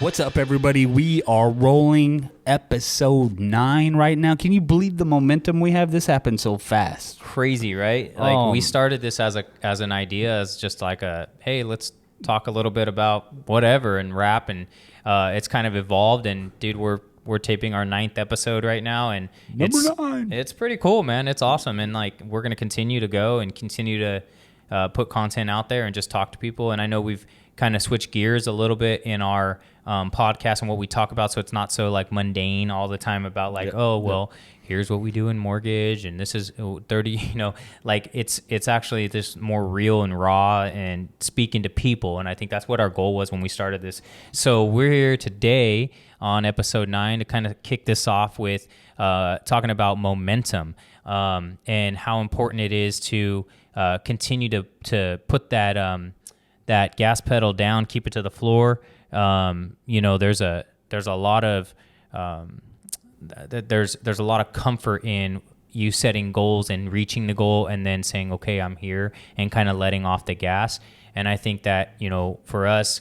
What's up, everybody? We are rolling episode 9 right now. Can you believe the momentum we have? This happened so fast. Crazy, right? Like we started this as an idea, as just like hey, let's talk a little bit about whatever and rap, and it's kind of evolved. And dude, we're taping our 9th episode right now, and Number 9. It's pretty cool, man. It's awesome, and like we're gonna continue to go and continue to put content out there and just talk to people. And I know we've kind of switch gears a little bit in our podcast and what we talk about, so it's not so like mundane all the time about like, here's what we do in mortgage and this is 30, like it's actually just more real and raw and speaking to people. And I think that's what our goal was when we started this. So we're here today on episode 9 to kind of kick this off with talking about momentum and how important it is to continue to put that gas pedal down, keep it to the floor. There's a lot of there's a lot of comfort in you setting goals and reaching the goal and then saying, okay, I'm here, and kind of letting off the gas. And I think that, for us,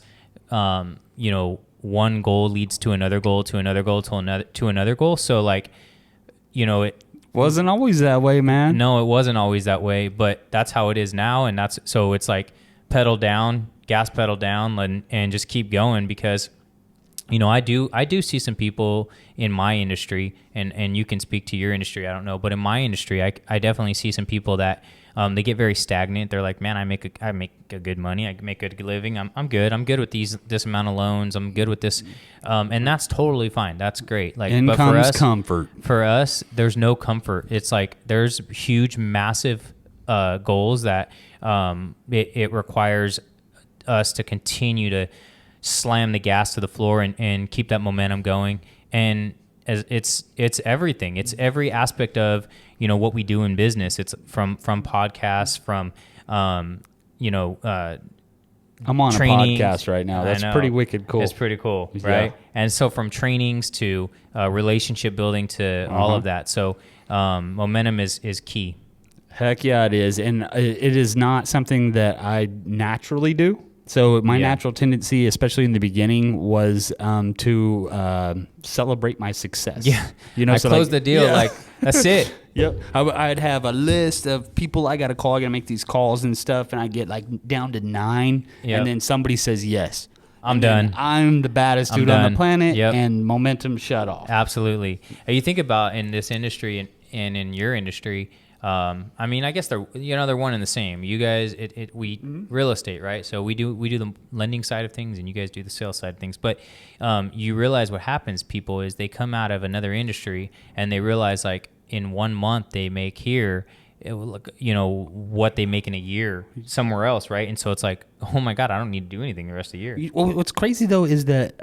one goal leads to another goal, to another goal, to another goal. So like, it wasn't always that way, man. No, it wasn't always that way, but that's how it is now. And so it's like, pedal down, gas pedal down, and just keep going, because I do see some people in my industry, and you can speak to your industry, I don't know, but in my industry I definitely see some people that they get very stagnant. They're like, man, I make a good money, I make a good living, I'm good with this amount of loans, I'm good with this, and that's totally fine, that's great. Like, income's but for us, comfort. For us, there's no comfort. It's like there's huge, massive goals that it requires us to continue to slam the gas to the floor and keep that momentum going. And as it's everything. It's every aspect of what we do in business. It's from podcasts, from I'm on trainings. a podcast right now. That's pretty wicked cool. It's pretty cool, right? Yeah. And so from trainings to relationship building to all of that. So momentum is key. Heck yeah, it is. And it is not something that I naturally do. So my natural tendency, especially in the beginning, was to celebrate my success. Yeah. I so closed the deal. Yeah. Like, that's it. Yep. I'd have a list of people I got to call. I got to make these calls and stuff. And I get like down to 9. Yep. And then somebody says yes. I'm done. I'm the baddest dude on the planet. Yep. And momentum shut off. Absolutely. You think about in this industry and in your industry, I guess they're one and the same. You guys, we real estate, right? So we do the lending side of things, and you guys do the sales side of things. But you realize what happens, people, is they come out of another industry and they realize like in 1 month they make here, what they make in a year somewhere else, right? And so it's like, oh my God, I don't need to do anything the rest of the year. Well, what's crazy though is that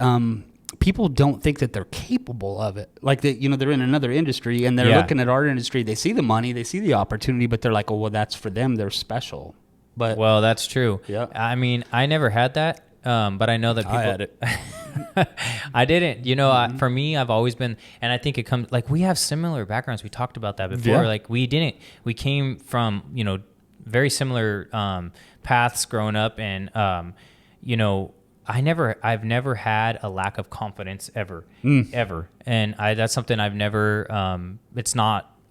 people don't think that they're capable of it. Like they're in another industry and they're looking at our industry. They see the money, they see the opportunity, but they're like, oh, well, that's for them. They're special. But well, that's true. Yeah. I mean, I never had that, but I know that people. I had it. I didn't. For me, I've always been, and I think it comes like we have similar backgrounds. We talked about that before. Yeah. Like we came from very similar paths growing up, and I've never had a lack of confidence ever, and that's something I've never.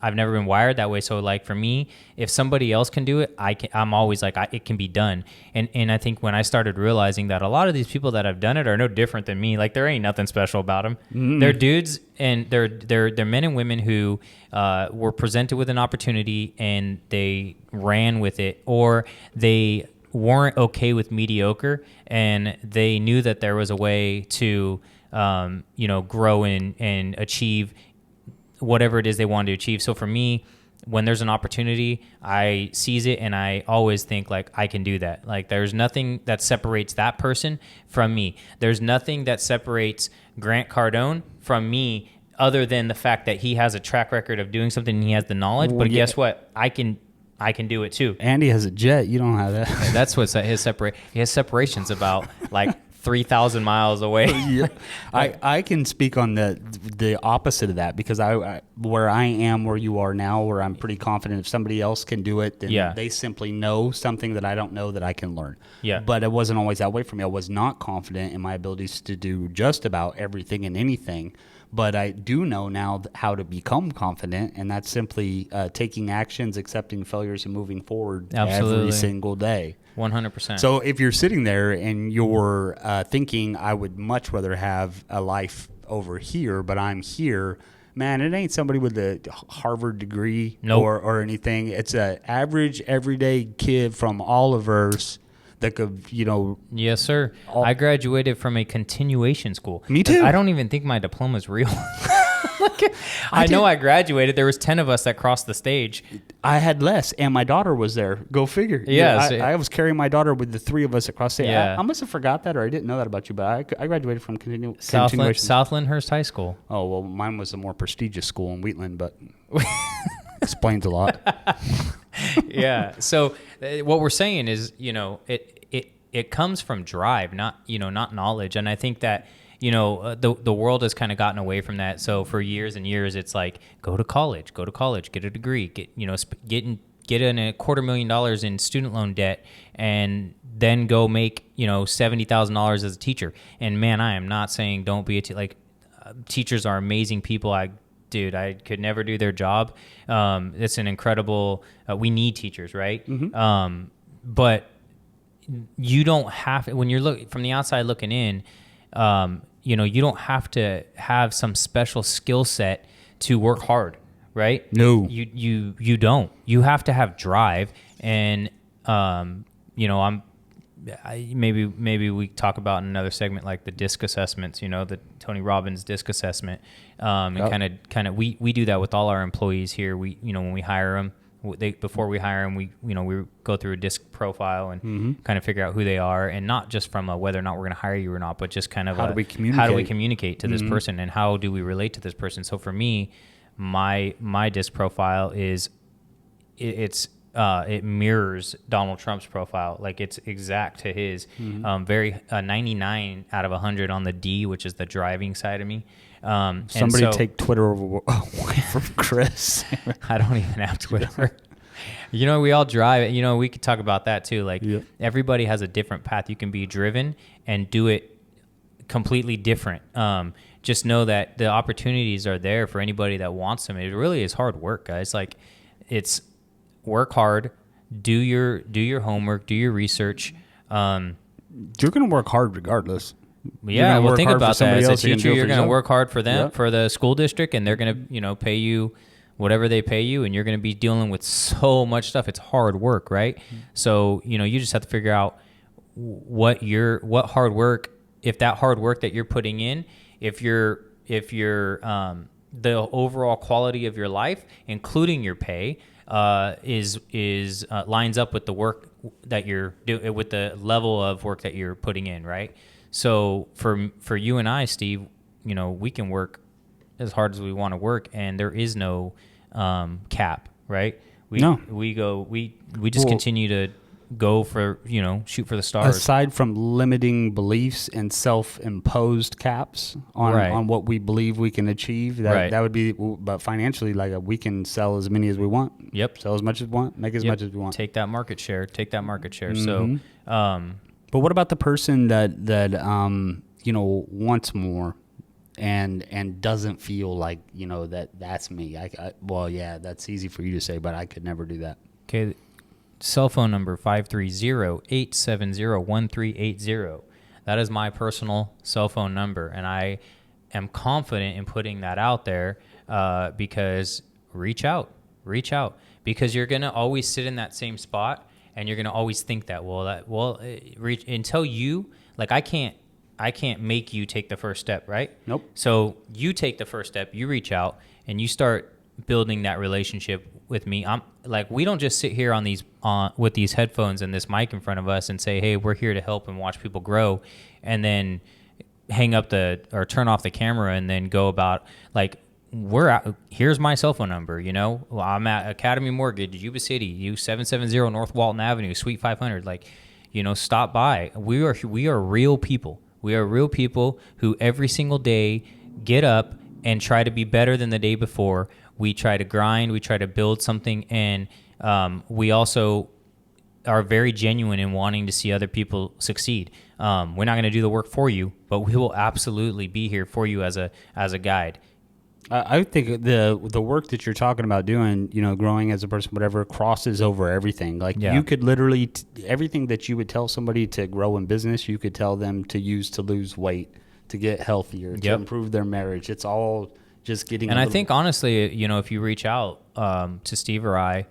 I've never been wired that way. So like for me, if somebody else can do it, I'm always like, it can be done. And I think when I started realizing that a lot of these people that have done it are no different than me. Like there ain't nothing special about them. They're dudes, and they're men and women who were presented with an opportunity and they ran with it, or they weren't okay with mediocre, and they knew that there was a way to grow and achieve whatever it is they wanted to achieve. So for me, when there's an opportunity, I seize it, and I always think like I can do that. Like there's nothing that separates that person from me. There's nothing that separates Grant Cardone from me other than the fact that he has a track record of doing something and he has the knowledge. Well, but guess what? I can do it too. Andy has a jet. You don't have that. That's what's he has separations about like 3,000 miles away. Yeah. I can speak on the opposite of that, because I where I am, where you are now, where I'm pretty confident if somebody else can do it, then they simply know something that I don't know that I can learn. Yeah. But it wasn't always that way for me. I was not confident in my abilities to do just about everything and anything. But I do know now how to become confident, and that's simply taking actions, accepting failures, and moving forward every single day. 100%. So if you're sitting there and you're thinking, I would much rather have a life over here, but I'm here, man, it ain't somebody with a Harvard degree or anything. It's an average, everyday kid from Oliver's that could, Yes, sir. I graduated from a continuation school. Me too. I don't even think my diploma is real. I know I graduated. There was 10 of us that crossed the stage. I had less, and my daughter was there. Go figure. Yeah. I was carrying my daughter with the three of us across the stage. Yeah. I must have forgot that, or I didn't know that about you, but I graduated from continuation. Southlandhurst High School. Oh, well, mine was a more prestigious school in Wheatland, but explains a lot. Yeah. So what we're saying is, it comes from drive, not knowledge. And I think that, the world has kind of gotten away from that. So for years and years, it's like, go to college, get a degree, get in $250,000 in student loan debt, and then go make, $70,000 as a teacher. And man, I am not saying don't be a teachers are amazing people. I could never do their job. It's an incredible, we need teachers, right? Mm-hmm. But you don't have, when you're from the outside looking in, you don't have to have some special skill set to work hard, right? No. You don't. You have to have drive. And, maybe we talk about in another segment, like the DISC assessments, the Tony Robbins DISC assessment. And kind of, we do that with all our employees here. We, when we hire them, before we hire them, we go through a DISC profile and kind of figure out who they are, and not just from whether or not we're going to hire you or not, but just kind of how do we communicate to this person, and how do we relate to this person. So for me, my DISC profile is it mirrors Donald Trump's profile. Like, it's exact to his. 99 out of 100 on the D, which is the driving side of me. Somebody take Twitter away from Chris. I don't even have Twitter. We all drive. We could talk about that too. Like, everybody has a different path. You can be driven and do it completely different. Just know that the opportunities are there for anybody that wants them. It really is hard work, guys. Like, it's work hard, do your homework, do your research. You're going to work hard regardless. Yeah, well, think about that. As a teacher, you're going to work hard for them, for the school district, and they're going to, pay you whatever they pay you, and you're going to be dealing with so much stuff. It's hard work, right? So, you just have to figure out what hard work, if that hard work that you're putting in, if you're the overall quality of your life, including your pay, is lines up with the work that you're doing, with the level of work that you're putting in, right? So for you and I, Steve, we can work as hard as we want to work, and there is no cap, right? We just continue to go for, shoot for the stars. Aside from limiting beliefs and self-imposed caps on what we believe we can achieve, that would be, but financially, we can sell as many as we want. Yep. Sell as much as we want, make as much as we want. Take that market share. So, but what about the person that wants more and doesn't feel like, that's me? That's easy for you to say, but I could never do that. Okay. Cell phone number 530-870-1380. That is my personal cell phone number, and I am confident in putting that out there because reach out, because you're gonna always sit in that same spot, and you're gonna always think that reach until you, like, I can't make you take the first step, right? Nope. So you take the first step, you reach out, and you start building that relationship with me. I'm like, we don't just sit here on these with these headphones and this mic in front of us and say, hey, we're here to help and watch people grow, and then hang up or turn off the camera and then go about, like, here's my cell phone number. I'm at Academy Mortgage, Yuba City, U770 North Walton Avenue, Suite 500. Like, stop by. We are real people. We are real people who every single day get up and try to be better than the day before. We try to grind. We try to build something. And we also are very genuine in wanting to see other people succeed. We're not going to do the work for you, but we will absolutely be here for you as a guide. I think the work that you're talking about doing, growing as a person, whatever, crosses over everything. Like you could literally, everything that you would tell somebody to grow in business, you could tell them to use to lose weight, to get healthier, to improve their marriage. It's all just getting. And I think honestly, if you reach out to Steve or I,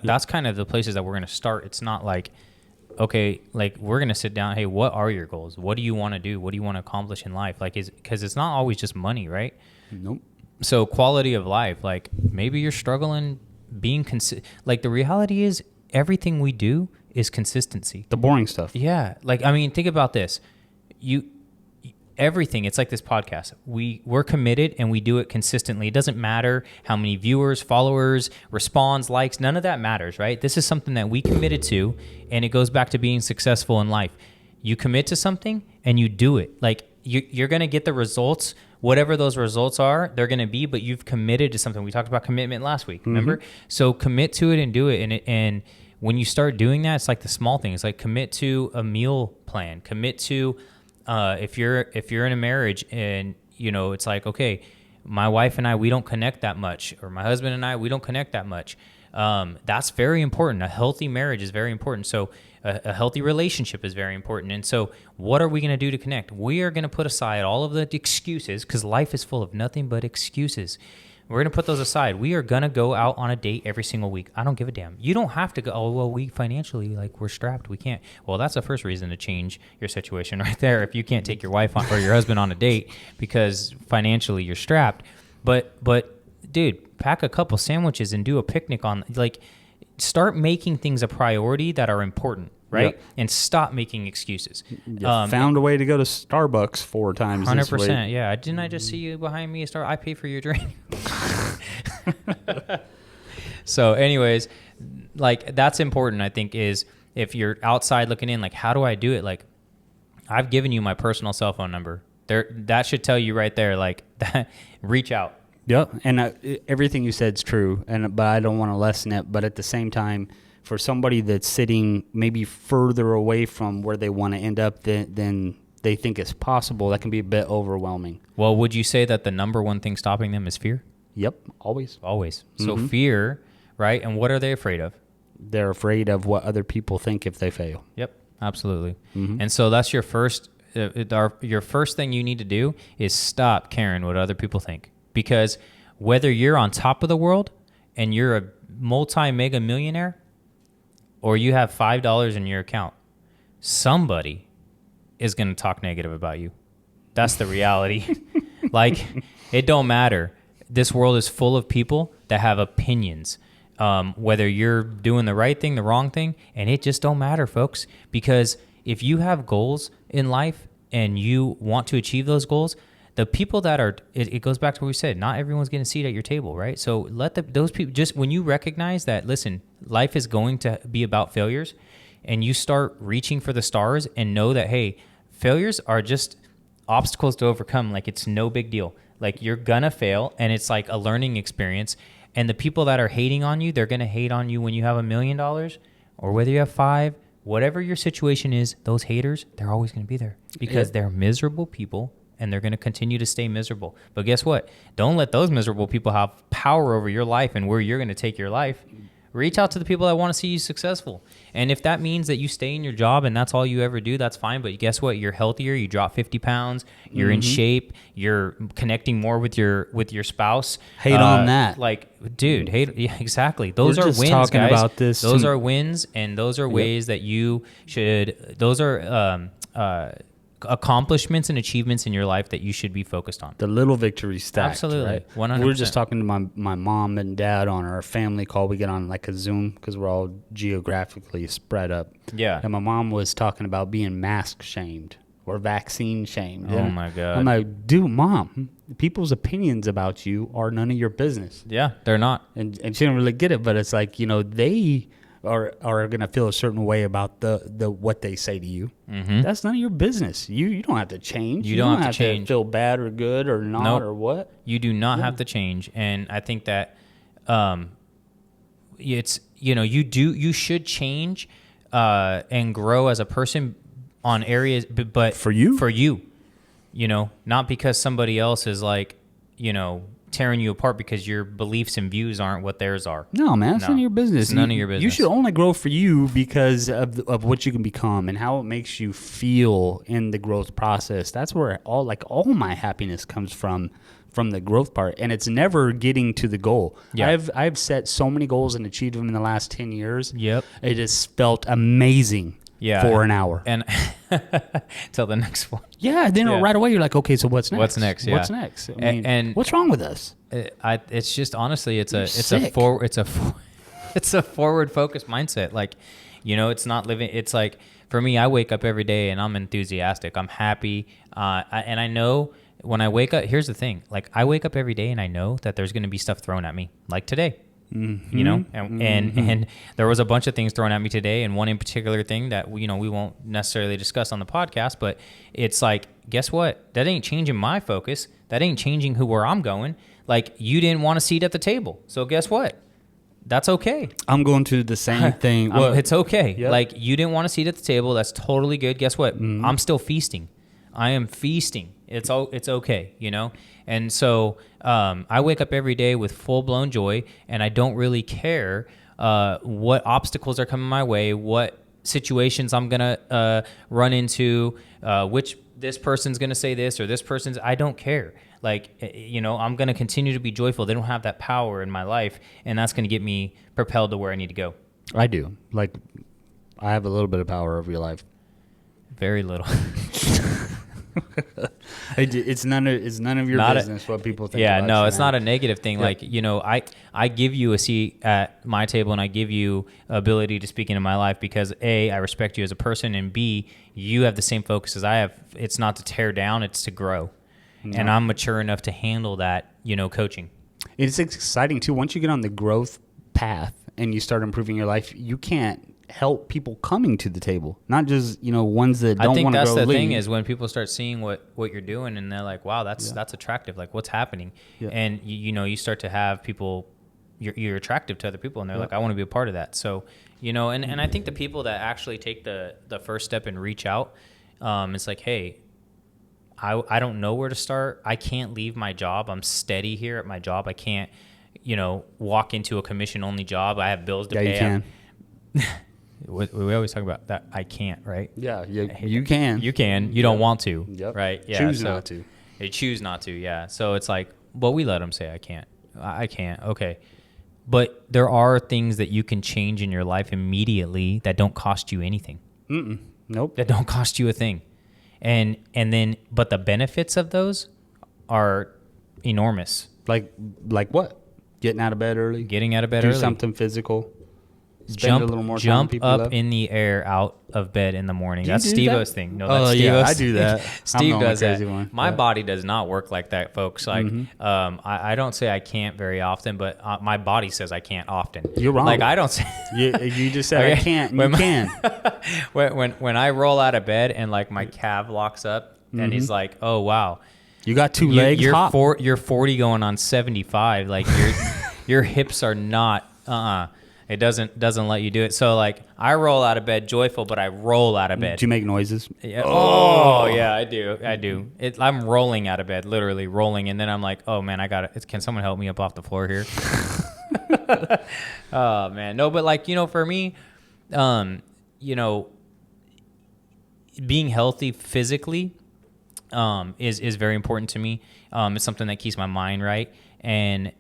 that's kind of the places that we're going to start. It's not like, okay, like we're going to sit down. Hey, what are your goals? What do you want to do? What do you want to accomplish in life? Like, because it's not always just money, right? Nope. So quality of life, like maybe you're struggling being like the reality is everything we do is consistency. The boring stuff. Yeah. Like, I mean, think about this. Everything, it's like this podcast. We're committed and we do it consistently. It doesn't matter how many viewers, followers, responds, likes, none of that matters, right? This is something that we committed to, and it goes back to being successful in life. You commit to something and you do it. Like you're going to get the results, whatever those results are, they're going to be, but you've committed to something. We talked about commitment last week, remember? So commit to it and do it. And when you start doing that, it's like the small things, like commit to a meal plan, commit to, if you're in a marriage and, it's like, okay, my wife and I, we don't connect that much, or my husband and I, we don't connect that much. That's very important. A healthy marriage is very important. So a healthy relationship is very important. And so what are we going to do to connect? We are going to put aside all of the excuses, because life is full of nothing but excuses. We're going to put those aside. We are going to go out on a date every single week. I don't give a damn. You don't have to go, oh, well, we financially, like, we're strapped. We can't. Well, that's the first reason to change your situation right there. If you can't take your wife or your husband on a date because financially you're strapped. But dude, pack a couple sandwiches and do a picnic start making things a priority that are important, right? Yep. And stop making excuses. Found a way to go to Starbucks 4 times 100%, this week. Yeah. Didn't I just see you behind me? I pay for your drink. So anyways, like that's important, I think, is if you're outside looking in, like, how do I do it? Like, I've given you my personal cell phone number. That should tell you right there, like, that, reach out. Yep, and everything you said is true, but I don't want to lessen it. But at the same time, for somebody that's sitting maybe further away from where they want to end up than they think is possible, that can be a bit overwhelming. Well, would you say that the number one thing stopping them is fear? Yep, always. Always. So fear, right? And what are they afraid of? They're afraid of what other people think if they fail. Yep, absolutely. And so that's your first thing you need to do is stop caring what other people think. Because whether you're on top of the world and you're a multi-mega millionaire or you have $5 in your account, somebody is going to talk negative about you. That's the reality. Like, it don't matter. This world is full of people that have opinions, whether you're doing the right thing, the wrong thing, and it just don't matter, folks. Because if you have goals in life and you want to achieve those goals, the people that are, it goes back to what we said, not everyone's getting a seat at your table, right? So let those people, just when you recognize that, listen, life is going to be about failures, and you start reaching for the stars and know that, hey, failures are just obstacles to overcome. Like, it's no big deal. Like, you're gonna fail, and it's like a learning experience. And the people that are hating on you, they're gonna hate on you when you have $1 million, or whether you have 5, whatever your situation is, those haters, they're always gonna be there because they're miserable people. And they're going to continue to stay miserable. But guess what? Don't let those miserable people have power over your life and where you're going to take your life. Reach out to the people that want to see you successful. And if that means that you stay in your job and that's all you ever do, that's fine. But guess what? You're healthier. You drop 50 pounds. You're in shape. You're connecting more with your spouse. Hate on that. Like, dude, hate. Yeah, exactly. Those are wins, guys. About this those are wins, and those are ways that you should. Those are accomplishments and achievements in your life that you should be focused on. The little victories stacked. Absolutely. Right? 100%. We were just talking to my mom and dad on our family call. We get on like a Zoom because we're all geographically spread up. Yeah. And my mom was talking about being mask shamed or vaccine shamed. Oh my God. I'm like, dude, Mom, people's opinions about you are none of your business. Yeah, they're not. And she didn't really get it, but it's like, they are going to feel a certain way about the what they say to you. That's none of your business. You don't have to change. You don't have to change. Feel bad or good or not or what. You do not have to change. And I think that it's, you should change and grow as a person on areas, but for you, not because somebody else is like, tearing you apart because your beliefs and views aren't what theirs are. No, man, it's none of your business. It's none of your business. You should only grow for you because of what you can become and how it makes you feel in the growth process. That's where all my happiness comes from the growth part, and it's never getting to the goal. Yeah. I've set so many goals and achieved them in the last 10 years. Yep. It has felt amazing. For an hour. And till the next one. Yeah, then right away you're like, okay, so what's next? What's next? Yeah. What's next? I mean, and what's wrong with us? It's just honestly, it's a sick. forward focused mindset. Like, it's not living. It's like for me, I wake up every day and I'm enthusiastic. I'm happy, and I know when I wake up. Here's the thing: like I wake up every day and I know that there's going to be stuff thrown at me, like today. And there was a bunch of things thrown at me today, and one in particular thing that we won't necessarily discuss on the podcast, but it's like, guess what? That ain't changing my focus. That ain't changing where I'm going. Like, you didn't want a seat at the table, so guess what? That's okay. I'm going to the same thing. It's okay. Yep. Like, you didn't want a seat at the table. That's totally good. Guess what? I'm still feasting. I am feasting. It's okay, And so I wake up every day with full-blown joy, and I don't really care what obstacles are coming my way, what situations I'm going to run into, which this person's going to say this or this person's. I don't care. Like, I'm going to continue to be joyful. They don't have that power in my life, and that's going to get me propelled to where I need to go. I do. Like, I have a little bit of power over your life. Very little. It's none of your business what people think. Yeah, about no, you, it's not a negative thing. Yep. Like, I give you a seat at my table, and I give you ability to speak into my life because A, I respect you as a person, and B, you have the same focus as I have. It's not to tear down, it's to grow. No. And I'm mature enough to handle that, coaching. It's exciting too. Once you get on the growth path and you start improving your life, you can't help people coming to the table, not just ones that don't want to grow. I think that's the thing is when people start seeing what you're doing and they're like, wow, that's attractive, like what's happening. And you start to have people, you're attractive to other people, and they're like, I want to be a part of that. So and I think the people that actually take the first step and reach out, it's like, hey, I don't know where to start. I can't leave my job. I'm steady here at my job. I can't walk into a commission only job. I have bills to pay. You can. We always talk about that. I can't, right? Yeah, you can. You can. You don't want to, right? Yeah. Choose not to. They choose not to, yeah. So it's like, well, we let them say I can't. I can't. Okay. But there are things that you can change in your life immediately that don't cost you anything. Nope. That don't cost you a thing. And then, but the benefits of those are enormous. Like what? Getting out of bed early? Getting out of bed early. Do something physical. Jump up in the air out of bed in the morning. That's Steve-O's thing. No, that's Steve-O's. Yeah, I do that. Steve does that. One. My body does not work like that, folks. Like, I don't say I can't very often, but my body says I can't often. You're wrong. Like, I don't say. You just said I can't. You can. When I roll out of bed and like my calf locks up, and he's like, "Oh wow, you got two legs. You're 40 going on 75. Like your hips are not. It doesn't let you do it. So like I roll out of bed joyful, but I roll out of bed. Do you make noises? Yeah. Oh yeah, I do. I'm rolling out of bed, literally rolling, and then I'm like, oh man, I got it. Can someone help me up off the floor here? Oh man, no, but like for me, being healthy physically is very important to me. It's something that keeps my mind right, and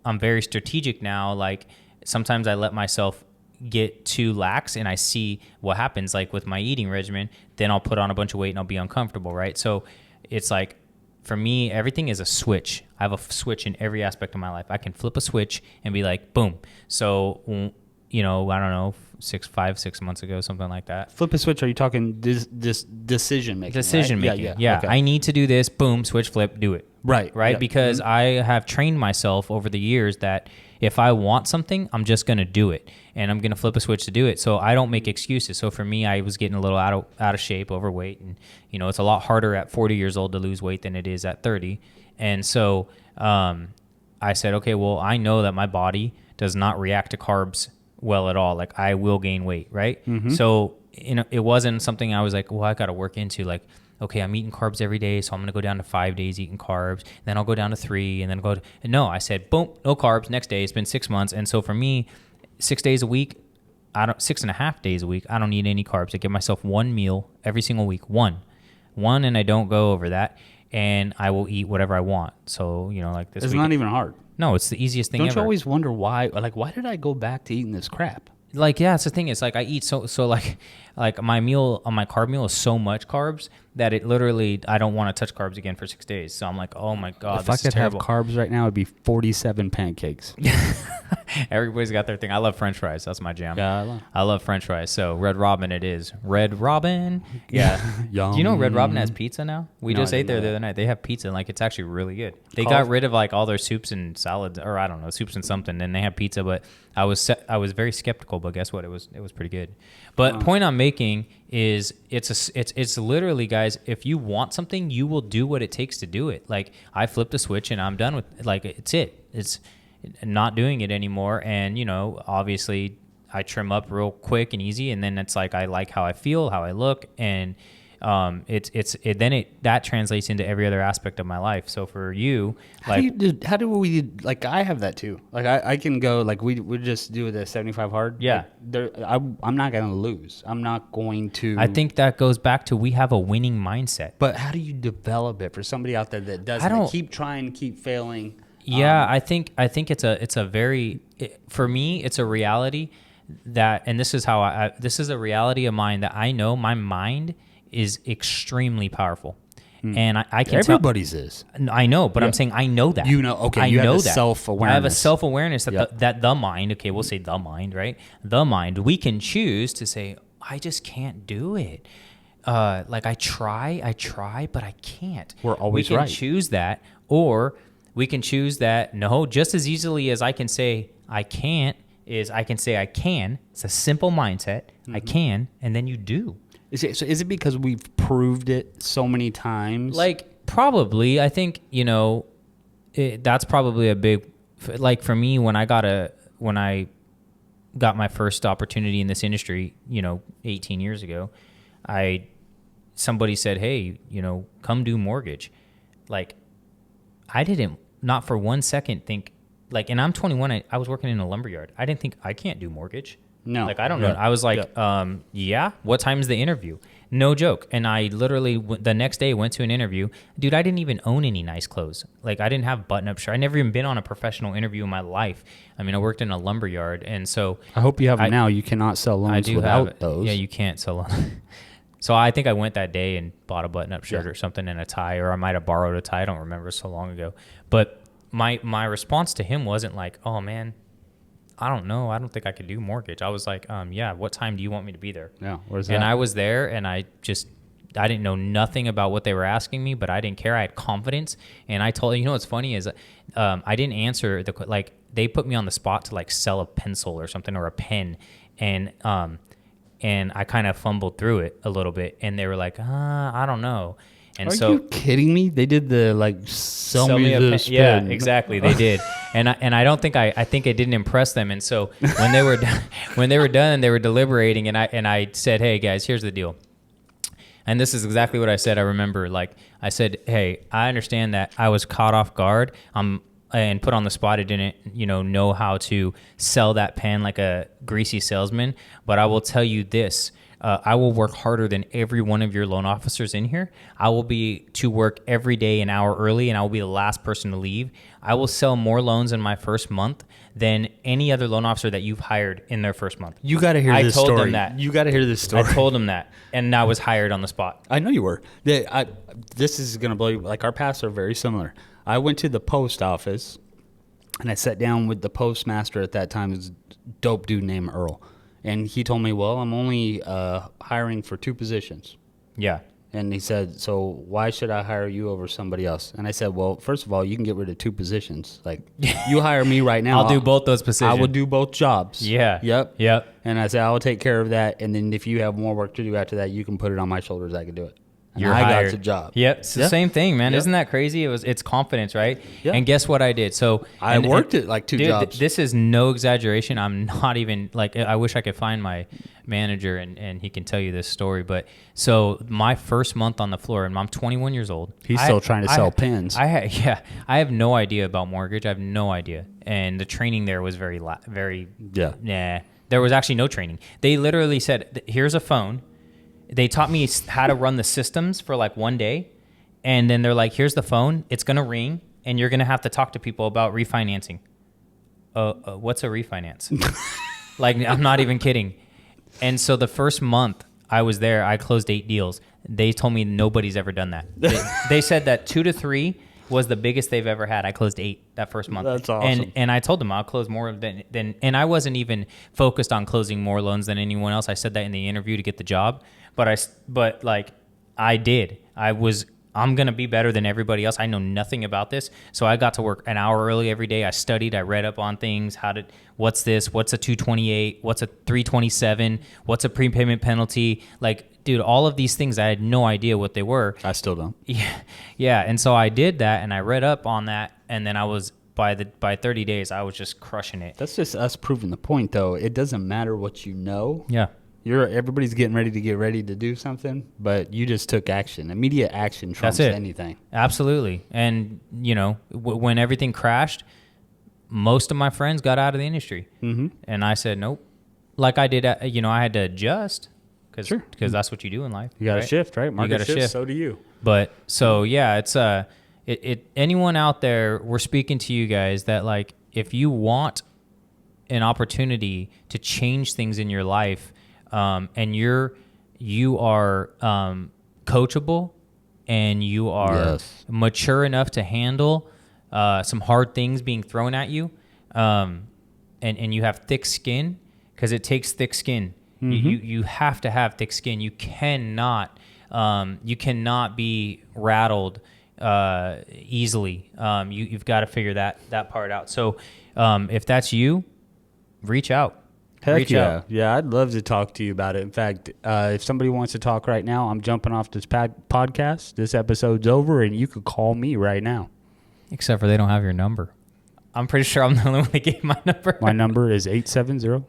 I'm very strategic now. Like sometimes I let myself get too lax, and I see what happens. Like with my eating regimen, then I'll put on a bunch of weight and I'll be uncomfortable, right? So it's like for me, everything is a switch. I have a switch in every aspect of my life. I can flip a switch and be like, boom. So I don't know, 6 months ago, something like that. Flip a switch. Are you talking this decision making? Decision right? making. Yeah. Okay. I need to do this. Boom, switch, flip, do it. Right. Yep. Because I have trained myself over the years that if I want something, I'm just going to do it, and I'm going to flip a switch to do it. So I don't make excuses. So for me, I was getting a little out of shape, overweight, and it's a lot harder at 40 years old to lose weight than it is at 30. And so I said, okay, well, I know that my body does not react to carbs well at all. Like, I will gain weight, right? Mm-hmm. So it wasn't something I was like, well, I got to work into. Like, okay, I'm eating carbs every day, so I'm going to go down to 5 days eating carbs. Then I'll go down to 3, and then no, I said, boom, no carbs. Next day, it's been 6 months. And so for me, 6 days a week, 6.5 days a week, I don't eat any carbs. I give myself one meal every single week, one, and I don't go over that. And I will eat whatever I want. So, like this. It's not even hard. No, it's the easiest thing ever. Don't you always wonder why? Like, why did I go back to eating this crap? Like, yeah, it's the thing. It's like I eat so like my meal, my carb meal is so much carbs that it literally, I don't want to touch carbs again for 6 days. So I'm like, oh my God, if I could have carbs right now, it'd be 47 pancakes. Everybody's got their thing. I love French fries. That's my jam. Yeah, I love French fries. So Red Robin it is. Red Robin. Yeah. Yum. Do you know Red Robin has pizza now? We just ate there the other night. They have pizza, and like it's actually really good. They got rid of like all their soups and salads, or I don't know, soups and something, and they have pizza. But I was very skeptical, but guess what? It was pretty good. But point I'm making is it's literally, guys, if you want something, you will do what it takes to do it. Like, I flipped a switch and I'm done with it. Like, it's not doing it anymore. And obviously I trim up real quick and easy, and then it's like I like how I feel, how I look, and that translates into every other aspect of my life. So for you, how do we like? I have that too. Like, I can go, like, we just do the 75 hard. Yeah, like, I'm not gonna lose. I'm not going to. I think that goes back to, we have a winning mindset. But how do you develop it for somebody out there that doesn't? They keep trying, keep failing. Yeah, I think it's a very, for me, it's a reality that, and this is how this is a reality of mine, that I know my mind is extremely powerful. And I can everybody's is. I know, but I'm saying I know that. Okay, I know that. Self-awareness. I have a self-awareness that the mind, okay, we'll say the mind, right? The mind, we can choose to say, I just can't do it. Like, I try, but I can't. We're always right. We can choose that, or we can choose that, no, just as easily as I can say I can't, is I can say I can. It's a simple mindset. I can, and then you do. Is it because we've proved it so many times? Like, probably. I think, that's probably a big, like, for me, when I got my first opportunity in this industry, 18 years ago, somebody said, hey, come do mortgage. Like, I didn't, not for 1 second think, like, and I'm 21, I was working in a lumberyard. I didn't think, I can't do mortgage. No. Like, I don't know. I was like, yeah, what time is the interview? No joke. And I literally, the next day, went to an interview. Dude, I didn't even own any nice clothes. Like, I didn't have button-up shirts. I never even been on a professional interview in my life. I mean, I worked in a lumberyard, and so... I hope you have them now. You cannot sell loans without those. Yeah, you can't sell loans. So I think I went that day and bought a button-up shirt or something and a tie, or I might have borrowed a tie. I don't remember, so long ago. But my response to him wasn't like, oh, man, I don't know. I don't think I could do mortgage. I was like, yeah, what time do you want me to be there? Yeah, where's that? And I was there, and I didn't know nothing about what they were asking me, but I didn't care. I had confidence. And I told, what's funny is I didn't answer they put me on the spot to like sell a pencil or something, or a pen. And I kind of fumbled through it a little bit, and they were like, I don't know. And Are you kidding me? They did the sell me this pen. Yeah, exactly. They did. And I don't think I think it didn't impress them. And so when they were done, they were deliberating, and I said, hey guys, here's the deal. And this is exactly what I said. I remember, I said, hey, I understand that I was caught off guard. And put on the spot. I didn't, know how to sell that pen like a greasy salesman. But I will tell you this. I will work harder than every one of your loan officers in here. I will be to work every day an hour early, and I will be the last person to leave. I will sell more loans in my first month than any other loan officer that you've hired in their first month. You got to hear this story. I told them that. You got to hear this story. I told them that, and I was hired on the spot. I know you were. This is going to blow you. Like, our paths are very similar. I went to the post office, and I sat down with the postmaster at that time. It was a dope dude named Earl. And he told me, well, I'm only hiring for 2 positions. Yeah. And he said, so why should I hire you over somebody else? And I said, well, first of all, you can get rid of 2 positions. Like, you hire me right now. I'll do both those positions. I will do both jobs. Yeah. Yep. And I said, I will take care of that. And then if you have more work to do after that, you can put it on my shoulders. I can do it. And I got the job. Yep. It's the same thing, man. Yep. Isn't that crazy? It's confidence, right? Yep. And guess what I did? So I worked at like 2 jobs. This is no exaggeration. I'm not even like, I wish I could find my manager and he can tell you this story. But so my first month on the floor, and I'm 21 years old. He's still trying to sell pins. I have no idea about mortgage. I have no idea. And the training there was very. Nah. There was actually no training. They literally said, here's a phone. They taught me how to run the systems for like 1 day. And then they're like, here's the phone. It's going to ring. And you're going to have to talk to people about refinancing. What's a refinance? Like, I'm not even kidding. And so the first month I was there, I closed 8 deals. They told me nobody's ever done that. They said that 2 to 3 was the biggest they've ever had. I closed 8 that first month. That's awesome. And I told them I'll close more than and I wasn't even focused on closing more loans than anyone else. I said that in the interview to get the job, but I did. I'm going to be better than everybody else. I know nothing about this. So I got to work an hour early every day. I studied, I read up on things. What's this? What's a 228? What's a 327? What's a prepayment penalty? Like, dude, all of these things, I had no idea what they were. I still don't. Yeah. And so I did that and I read up on that. And then I was, by 30 days, I was just crushing it. That's just us proving the point, though. It doesn't matter what you know. Yeah. Everybody's getting ready to do something, but you just took action. Immediate action trumps anything. Absolutely. And, when everything crashed, most of my friends got out of the industry. Mm-hmm. And I said, nope. Like I did, I had to adjust because that's what you do in life. You got to shift, right? Market shift, so do you. But so, yeah, it's anyone out there, we're speaking to you guys that, like, if you want an opportunity to change things in your life, and you are coachable and you are mature enough to handle some hard things being thrown at you, and you have thick skin, because it takes thick skin. Mm-hmm. You have to have thick skin. You cannot be rattled easily. You've got to figure that part out. So if that's you, reach out. Heck yeah. Yeah, I'd love to talk to you about it. In fact, if somebody wants to talk right now, I'm jumping off this podcast. This episode's over, and you could call me right now. Except for they don't have your number. I'm pretty sure I'm the only one that gave my number. My number is 870.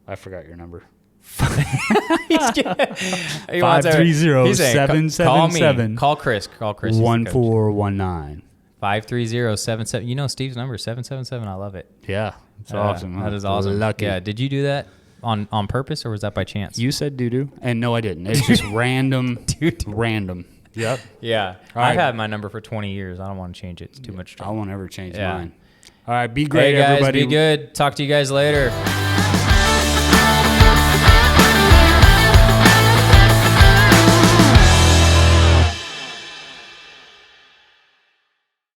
I forgot your number. 530-777. Call Chris. 1419. 530-77. You know Steve's number, 777. I love it. Yeah. It's awesome. That is awesome. Lucky. Yeah. Did you do that on purpose, or was that by chance? You said doo-doo, and no, I didn't. It's just random. Doo-doo. Random. Yep. Yeah. I've had my number for 20 years. I don't want to change it. It's too much trouble. I won't ever change mine. All right. Be great, hey guys, everybody. Be good. Talk to you guys later.